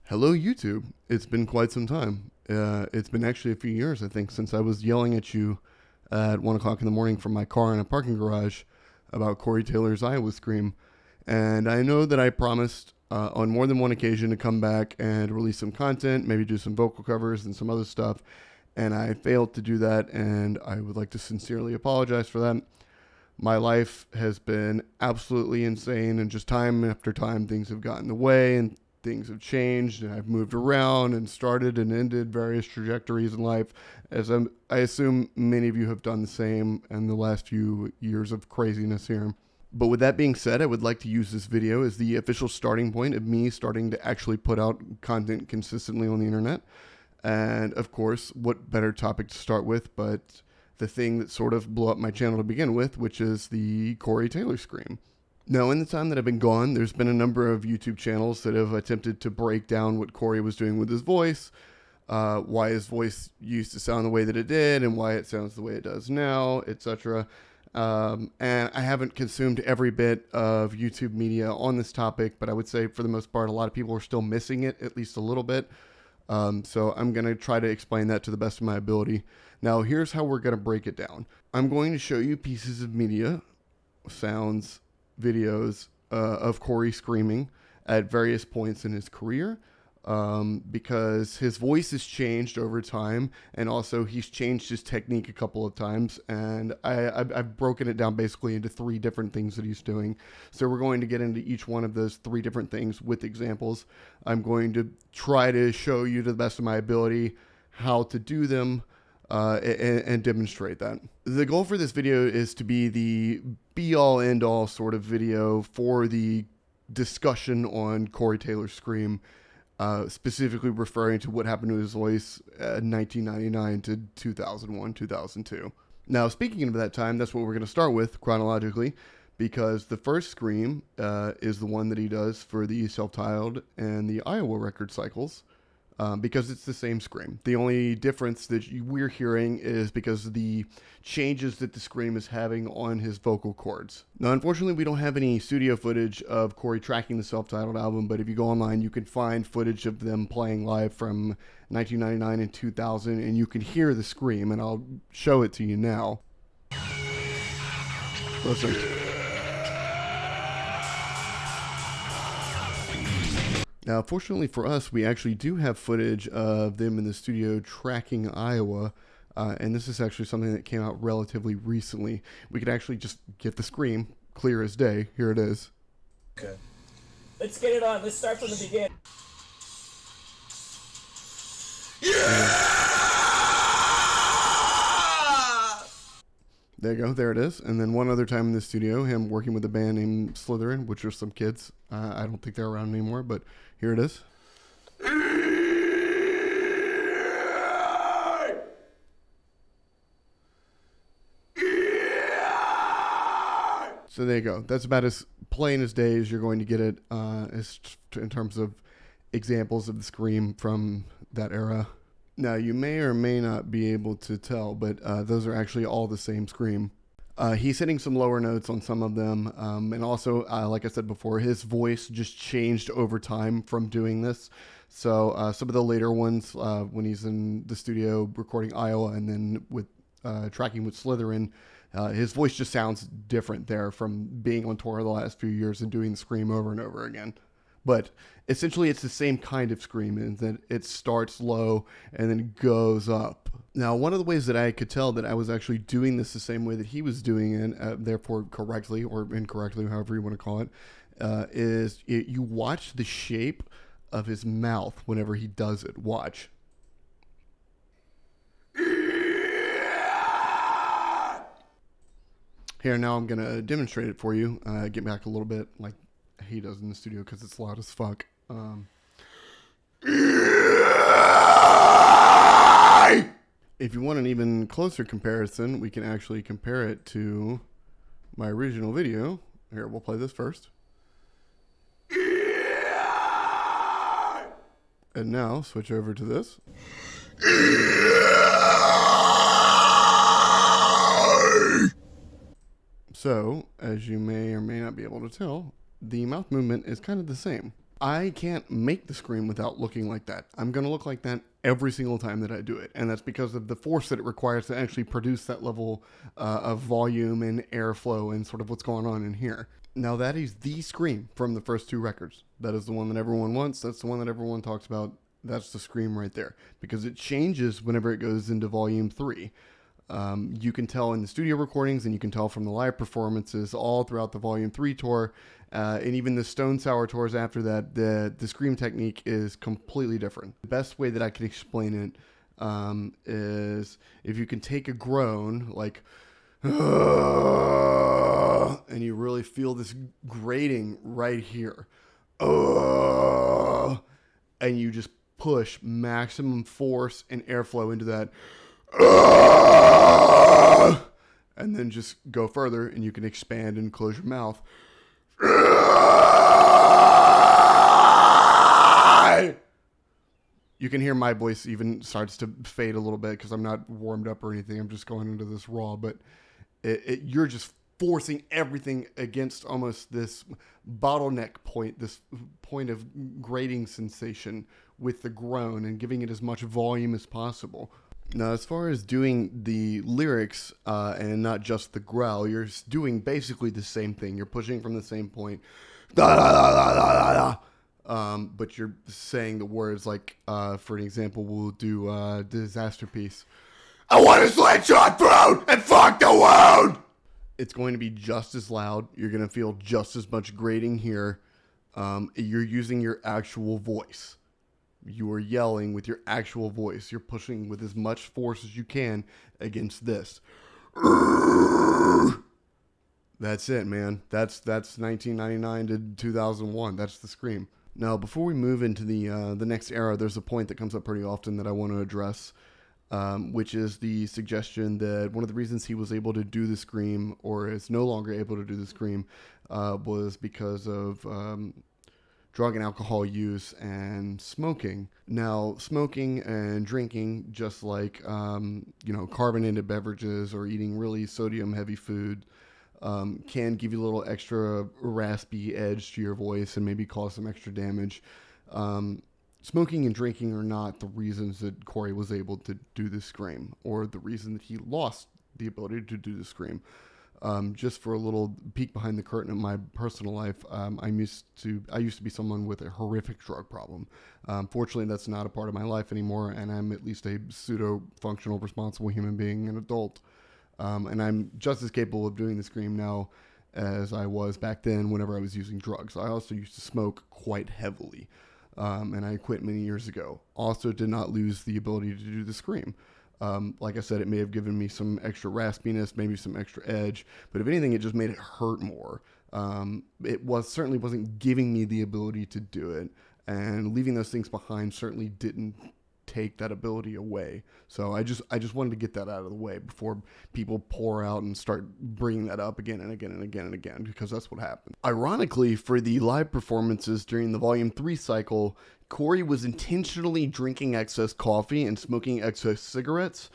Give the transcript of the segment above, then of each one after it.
Hello, YouTube. It's been quite some time. It's been actually a few years, I think, since I was yelling at you at 1 o'clock in the morning from my car in a parking garage about Corey Taylor's Iowa Scream. And I know that I promised on more than one occasion to come back and release some content, maybe do some vocal covers and some other stuff. And I failed to do that, and I would like to sincerely apologize for that. My life has been absolutely insane, and just time after time, things have gotten in the way, and things have changed, and I've moved around and started and ended various trajectories in life, as I assume many of you have done the same in the last few years of craziness here. But with that being said, I would like to use this video as the official starting point of me starting to actually put out content consistently on the internet. And of course, what better topic to start with but the thing that sort of blew up my channel to begin with, which is the Corey Taylor Scream. Now, in the time that I've been gone, there's been a number of YouTube channels that have attempted to break down what Corey was doing with his voice, why his voice used to sound the way that it did, and why it sounds the way it does now, etc. And I haven't consumed every bit of YouTube media on this topic, but I would say for the most part, a lot of people are still missing it, at least a little bit. So I'm going to try to explain that to the best of my ability. Now, here's how we're going to break it down. I'm going to show you pieces of media, sounds, videos of Corey screaming at various points in his career, because his voice has changed over time, and also he's changed his technique a couple of times, and I've broken it down basically into three different things that he's doing. So we're going to get into each one of those three different things with examples. I'm going to try to show you to the best of my ability how to do them, and demonstrate that. The goal for this video is to be the be-all, end-all sort of video for the discussion on Corey Taylor's Scream, specifically referring to what happened to his voice in 1999 to 2001, 2002. Now, speaking of that time, that's what we're going to start with chronologically, because the first Scream is the one that he does for the self-titled and the Iowa record cycles. Because it's the same Scream. The only difference that we're hearing is because of the changes that the Scream is having on his vocal cords. Now, unfortunately, we don't have any studio footage of Corey tracking the self-titled album, but if you go online, you can find footage of them playing live from 1999 and 2000, and you can hear the Scream, and I'll show it to you now. Listen. Now, fortunately for us, we actually do have footage of them in the studio tracking Iowa, and this is actually something that came out relatively recently. We could actually just get the Scream clear as day. Here it is. Okay. Let's get it on. Let's start from the beginning. Yeah! There you go. There it is. And then one other time in the studio, him working with a band named Slytherin, which are some kids. I don't think they're around anymore, but here it is. So there you go. That's about as plain as day as you're going to get it in terms of examples of the Scream from that era. Now, you may or may not be able to tell, but those are actually all the same Scream. He's hitting some lower notes on some of them, and also, like I said before, his voice just changed over time from doing this. So some of the later ones, when he's in the studio recording Iowa and then with tracking with Slytherin, his voice just sounds different there from being on tour the last few years and doing the Scream over and over again. But essentially, it's the same kind of Scream, in that it starts low and then goes up. Now, one of the ways that I could tell that I was actually doing this the same way that he was doing it, therefore correctly or incorrectly, however you want to call it, is you watch the shape of his mouth whenever he does it. Watch. Here, now I'm going to demonstrate it for you. Get back a little bit like he does in the studio because it's loud as fuck. If you want an even closer comparison, we can actually compare it to my original video. Here, we'll play this first. And now, switch over to this. So, as you may or may not be able to tell, the mouth movement is kind of the same. I can't make the scream without looking like that. I'm going to look like that every single time that I do it. And that's because of the force that it requires to actually produce that level of volume and airflow and sort of what's going on in here. Now, that is the scream from the first 2 records. That is the one that everyone wants. That's the one that everyone talks about. That's the scream right there. Because it changes whenever it goes into volume 3. You can tell in the studio recordings, and you can tell from the live performances all throughout the Volume 3 tour, and even the Stone Sour tours after that, the scream technique is completely different. The best way that I can explain it is if you can take a groan, like, and you really feel this grating right here, and you just push maximum force and airflow into that, and then just go further, and you can expand and close your mouth. You can hear my voice even starts to fade a little bit because I'm not warmed up or anything. I'm just going into this raw, but you're just forcing everything against almost this bottleneck point, this point of grating sensation with the groan and giving it as much volume as possible. Now, as far as doing the lyrics and not just the growl, you're doing basically the same thing. You're pushing from the same point, but you're saying the words like, for an example, we'll do Disaster Piece. I want to slit your throat and fuck the wound! It's going to be just as loud. You're going to feel just as much grating here. You're using your actual voice. You are yelling with your actual voice. You're pushing with as much force as you can against this. That's it, man. That's 1999 to 2001. That's the scream. Now, before we move into the next era, there's a point that comes up pretty often that I want to address, which is the suggestion that one of the reasons he was able to do the scream, or is no longer able to do the scream, was because of drug and alcohol use and smoking. Now, smoking and drinking, just like carbonated beverages or eating really sodium-heavy food, can give you a little extra raspy edge to your voice and maybe cause some extra damage. Smoking and drinking are not the reasons that Corey was able to do the scream, or the reason that he lost the ability to do the scream. Just for a little peek behind the curtain of my personal life, I used to be someone with a horrific drug problem. Fortunately, that's not a part of my life anymore, and I'm at least a pseudo-functional, responsible human being, an adult. And I'm just as capable of doing the scream now as I was back then whenever I was using drugs. I also used to smoke quite heavily, and I quit many years ago. Also did not lose the ability to do the scream. Like I said, it may have given me some extra raspiness, maybe some extra edge, but if anything, it just made it hurt more. It certainly wasn't giving me the ability to do it, and leaving those things behind certainly didn't take that ability away. So I just wanted to get that out of the way before people pour out and start bringing that up again and again and again and again, because that's what happened. Ironically, for the live performances during the Volume 3 cycle, Corey was intentionally drinking excess coffee and smoking excess cigarettes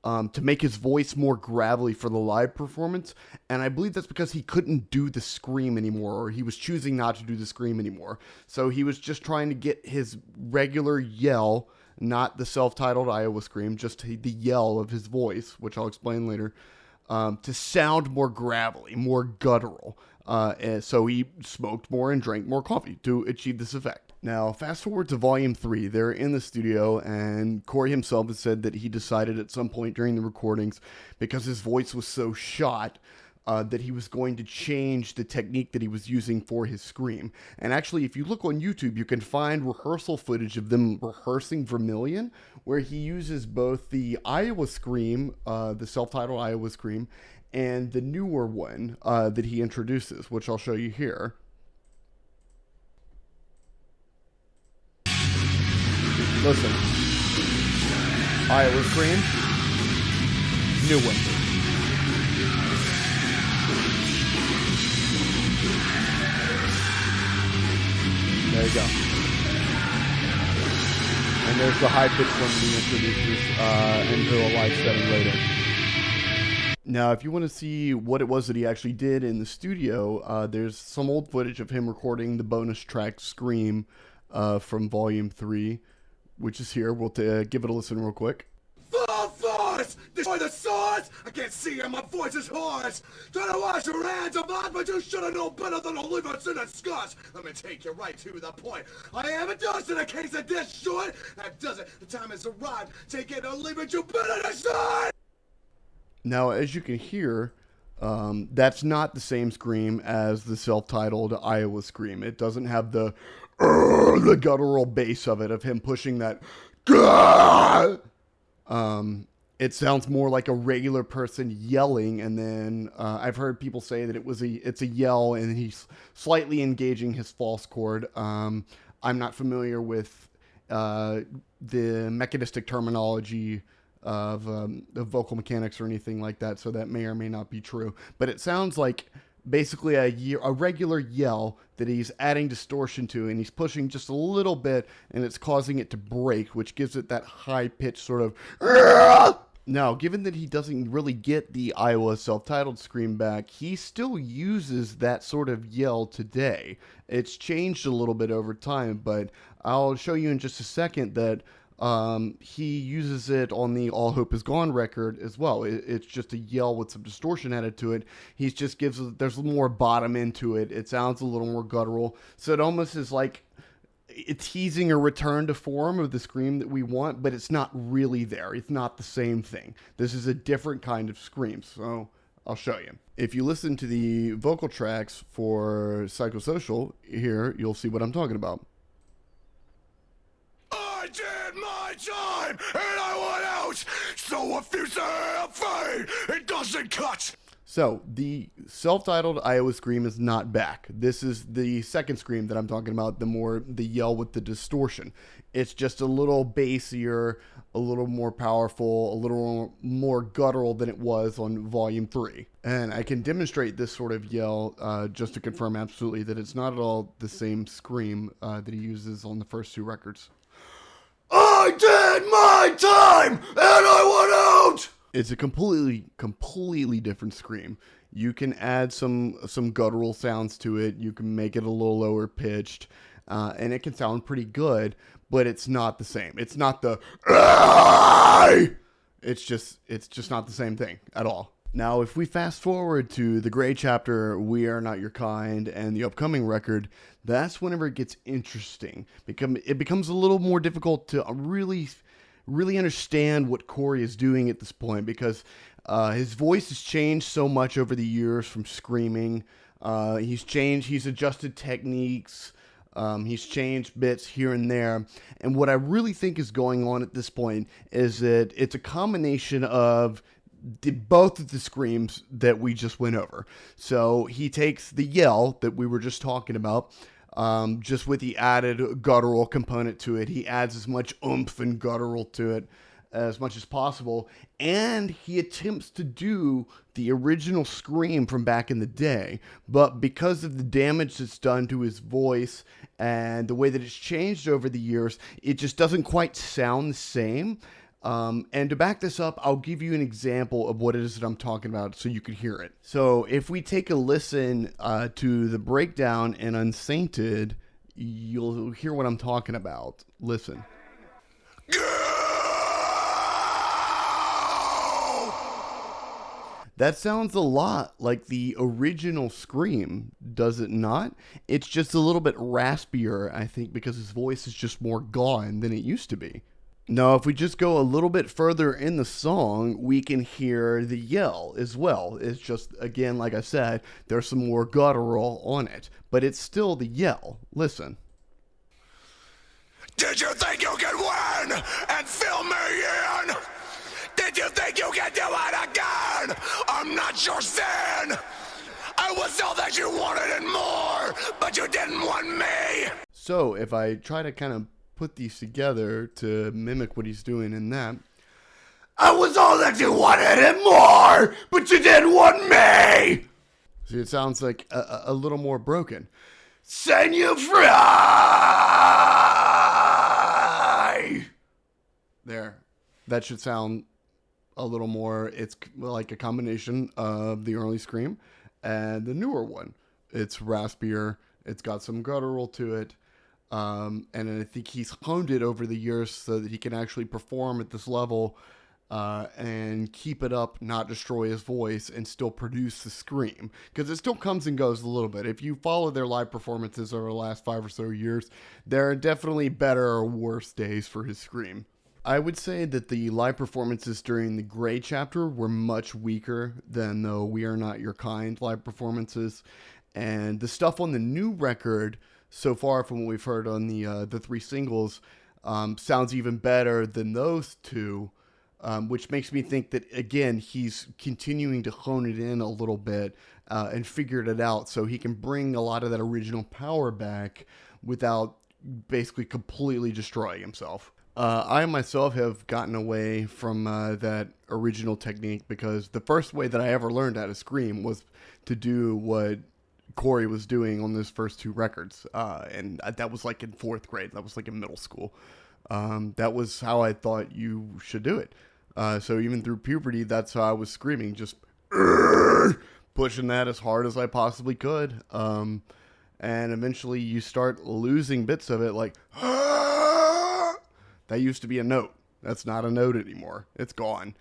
to make his voice more gravelly for the live performance. And I believe that's because he couldn't do the scream anymore, or he was choosing not to do the scream anymore. So he was just trying to get his regular yell, not the self-titled Iowa scream, just the yell of his voice, which I'll explain later, to sound more gravelly, more guttural. And so he smoked more and drank more coffee to achieve this effect. Now, fast forward to Volume 3. They're in the studio, and Corey himself has said that he decided at some point during the recordings, because his voice was so shot, that he was going to change the technique that he was using for his scream. And actually, if you look on YouTube, you can find rehearsal footage of them rehearsing Vermillion, where he uses both the Iowa scream, the self-titled Iowa scream, and the newer one that he introduces, which I'll show you here. Listen. Iowa scream. New one. There you go. And there's the high-pitched one he introduces into a live setting later. Now, if you want to see what it was that he actually did in the studio, there's some old footage of him recording the bonus track Scream from Volume 3, which is here. We'll give it a listen real quick. Full force! Destroy the source! I can't see you, my voice is hoarse! Try to wash your hands of mine, but you should have known better than to leave us in disgust! Let me take you right to the point. I am a dose in a case of this short! That does it, the time has arrived. Take it or leave it, you better decide! Now, as you can hear, that's not the same scream as the self-titled Iowa Scream. It doesn't have the guttural bass of it, of him pushing that. It sounds more like a regular person yelling, and then I've heard people say that it's a yell, and he's slightly engaging his false chord. I'm not familiar with the mechanistic terminology of vocal mechanics or anything like that, so that may or may not be true. But it sounds like basically a regular yell that he's adding distortion to, and he's pushing just a little bit, and it's causing it to break, which gives it that high-pitched sort of. Now, given that he doesn't really get the Iowa self-titled scream back, he still uses that sort of yell today. It's changed a little bit over time, but I'll show you in just a second that he uses it on the All Hope Is Gone record as well. It's just a yell with some distortion added to it. He just there's more bottom into it. It sounds a little more guttural. So it almost is like it's teasing a return to form of the scream that we want, but it's not really there. It's not the same thing. This is a different kind of scream. So I'll show you. If you listen to the vocal tracks for Psychosocial here, you'll see what I'm talking about. I did my time, and I went out, so if you say I'm afraid, it doesn't cut. So, the self-titled Iowa Scream is not back. This is the second Scream that I'm talking about, the yell with the distortion. It's just a little bassier, a little more powerful, a little more guttural than it was on Volume 3. And I can demonstrate this sort of yell just to confirm absolutely that it's not at all the same Scream that he uses on the first two records. I did my time, and I went out! It's a completely different scream. You can add some guttural sounds to it. You can make it a little lower pitched, and it can sound pretty good. But it's not the same. It's not the. It's just not the same thing at all. Now, if we fast forward to the Gray chapter, We Are Not Your Kind, and the upcoming record, that's whenever it gets interesting. It becomes a little more difficult to really understand what Corey is doing at this point, because his voice has changed so much over the years from screaming. He's adjusted techniques. He's changed bits here and there. And what I really think is going on at this point is that it's a combination of both of the screams that we just went over. So he takes the yell that we were just talking about, just with the added guttural component to it. He adds as much oomph and guttural to it as much as possible, and he attempts to do the original scream from back in the day, but because of the damage that's done to his voice and the way that it's changed over the years, it just doesn't quite sound the same. And to back this up, I'll give you an example of what it is that I'm talking about so you can hear it. So if we take a listen to the breakdown in Unsainted, you'll hear what I'm talking about. Listen. That sounds a lot like the original Scream, does it not? It's just a little bit raspier, I think, because his voice is just more gone than it used to be. Now, if we just go a little bit further in the song, we can hear the yell as well. It's just, again, like I said, there's some more guttural on it, but it's still the yell. Listen. Did you think you could win and fill me in? Did you think you could do it again? I'm not your sin. I was all that you wanted and more, but you didn't want me. So, if I try to kind of put these together to mimic what he's doing in that. I was all that you wanted and more, but you didn't want me. See, it sounds like a little more broken. Set you free. There. That should sound a little more. It's like a combination of the early Scream and the newer one. It's raspier. It's got some guttural to it. And I think he's honed it over the years so that he can actually perform at this level and keep it up, not destroy his voice, and still produce the scream. Because it still comes and goes a little bit. If you follow their live performances over the last 5 or so years, there are definitely better or worse days for his scream. I would say that the live performances during the Grey chapter were much weaker than the We Are Not Your Kind live performances. And the stuff on the new record, so far from what we've heard on the 3 singles, sounds even better than those two. Which makes me think that, again, he's continuing to hone it in a little bit and figured it out so he can bring a lot of that original power back without basically completely destroying himself. I myself have gotten away from that original technique because the first way that I ever learned how to scream was to do what Corey was doing on those first 2 records. And that was like in 4th grade. That was like in middle school. That was how I thought you should do it. So even through puberty, that's how I was screaming, just pushing that as hard as I possibly could. And eventually you start losing bits of it, like, that used to be a note. That's not a note anymore. It's gone.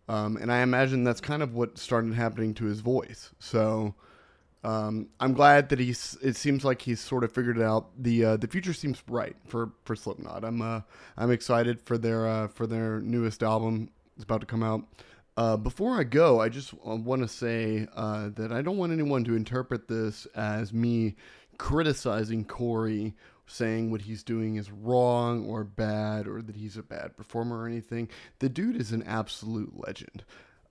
And I imagine that's kind of what started happening to his voice. So I'm glad that it seems like he's sort of figured it out. The future seems bright for Slipknot. I'm excited for their newest album. It's about to come out. Before I go, I just want to say that I don't want anyone to interpret this as me criticizing Corey, saying what he's doing is wrong or bad or that he's a bad performer or anything. The dude is an absolute legend.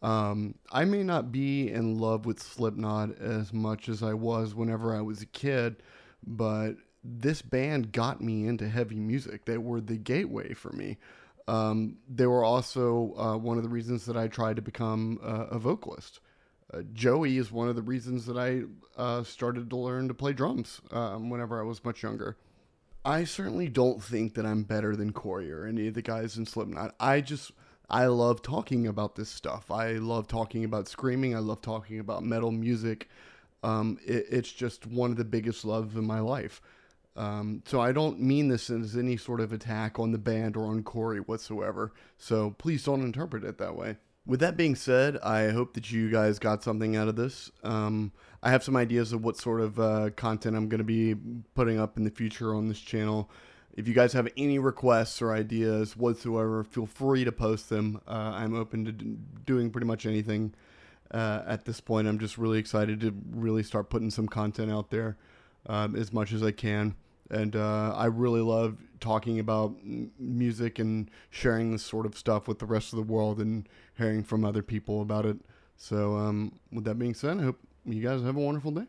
I may not be in love with Slipknot as much as I was whenever I was a kid, but this band got me into heavy music. They were the gateway for me. They were also one of the reasons that I tried to become a vocalist. Joey is one of the reasons that I started to learn to play drums whenever I was much younger. I certainly don't think that I'm better than Corey or any of the guys in Slipknot. I love talking about this stuff. I love talking about screaming. I love talking about metal music. It's just one of the biggest loves in my life. So I don't mean this as any sort of attack on the band or on Corey whatsoever. So please don't interpret it that way. With that being said, I hope that you guys got something out of this. I have some ideas of what sort of content I'm going to be putting up in the future on this channel. If you guys have any requests or ideas whatsoever, feel free to post them. I'm open to doing pretty much anything at this point. I'm just really excited to really start putting some content out there as much as I can. And I really love talking about music and sharing this sort of stuff with the rest of the world and hearing from other people about it. So with that being said, I hope you guys have a wonderful day.